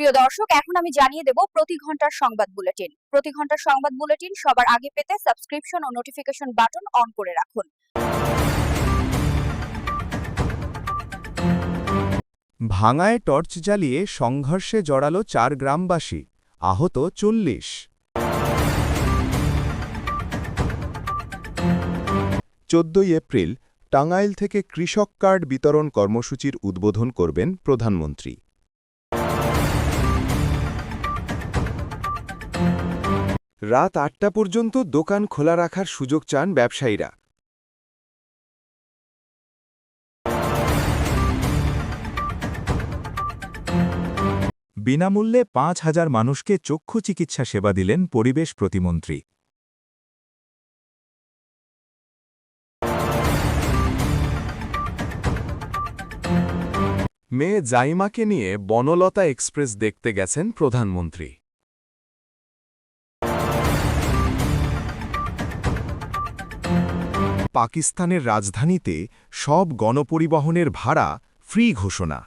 প্রিয় দর্শক, এখন আমি জানিয়ে দেব প্রতি ঘন্টার সংবাদ বুলেটিন। প্রতি ঘন্টার সংবাদ বুলেটিন সবার আগে পেতে সাবস্ক্রিপশন ও নোটিফিকেশন বাটন অন করে রাখুন। ভাঙায় টর্চ জ্বালিয়ে সংঘর্ষে জড়ালো ৪ গ্রামবাসী, আহত ৪০। ১৪ এপ্রিল টাঙ্গাইল থেকে কৃষক কার্ড বিতরণ কর্মসূচির উদ্বোধন করবেন প্রধানমন্ত্রী। রাত ৮টা পর্যন্ত দোকান খোলা রাখার সুযোগ চান ব্যবসায়ীরা। বিনামূল্যে ৫,০০০ মানুষকে চক্ষু চিকিৎসা সেবা দিলেন পরিবেশ প্রতিমন্ত্রী। মেয়ে জাইমাকে নিয়ে বনলতা এক্সপ্রেস দেখতে গেছেন প্রধানমন্ত্রী। পাকিস্তানের রাজধানীতে সব গণপরিবহনের ভাড়া ফ্রি ঘোষণা।